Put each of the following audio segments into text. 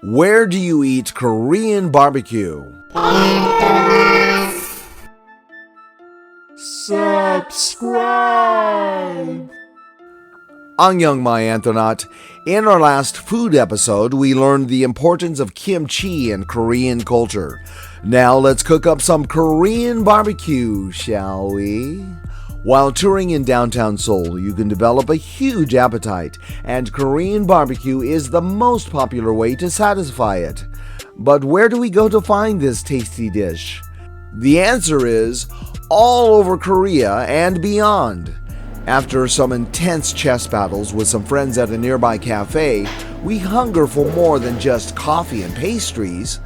Where do you eat Korean barbecue? Subscribe! Annyeong, my Anthronaut. In our last food episode, we learned the importance of kimchi in Korean culture. Now let's cook up some Korean barbecue, shall we? While touring in downtown Seoul, you can develop a huge appetite, and Korean barbecue is the most popular way to satisfy it. But where do we go to find this tasty dish? The answer is all over Korea and beyond. After some intense chess battles with some friends at a nearby cafe, we hunger for more than just coffee and pastries.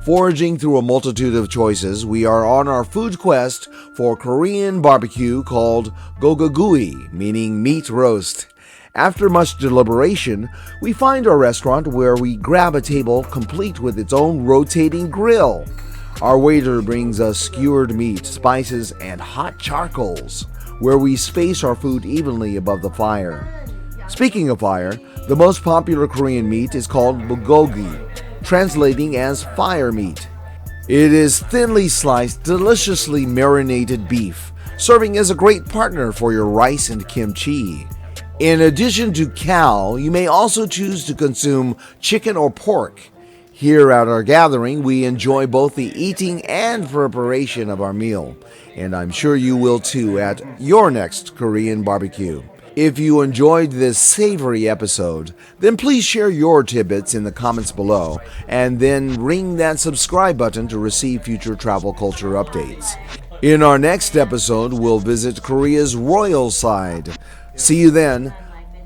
Foraging through a multitude of choices, we are on our food quest for Korean barbecue called gogagui, meaning meat roast. After much deliberation, we find our restaurant where we grab a table complete with its own rotating grill. Our waiter brings us skewered meat, spices, and hot charcoals, where we space our food evenly above the fire. Speaking of fire, the most popular Korean meat is called bulgogi, translating as fire meat. It is thinly sliced, deliciously marinated beef, serving as a great partner for your rice and kimchi. In addition to cow, you may also choose to consume chicken or pork. Here at our gathering, we enjoy both the eating and preparation of our meal, and I'm sure you will too at your next Korean barbecue. If you enjoyed this savory episode, then please share your tidbits in the comments below, and then ring that subscribe button to receive future travel culture updates. In our next episode, we'll visit Korea's royal side. See you then.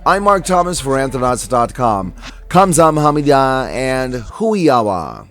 I'm Mark Thomas for Anthronauts.com. 감사합니다 and huiyawa.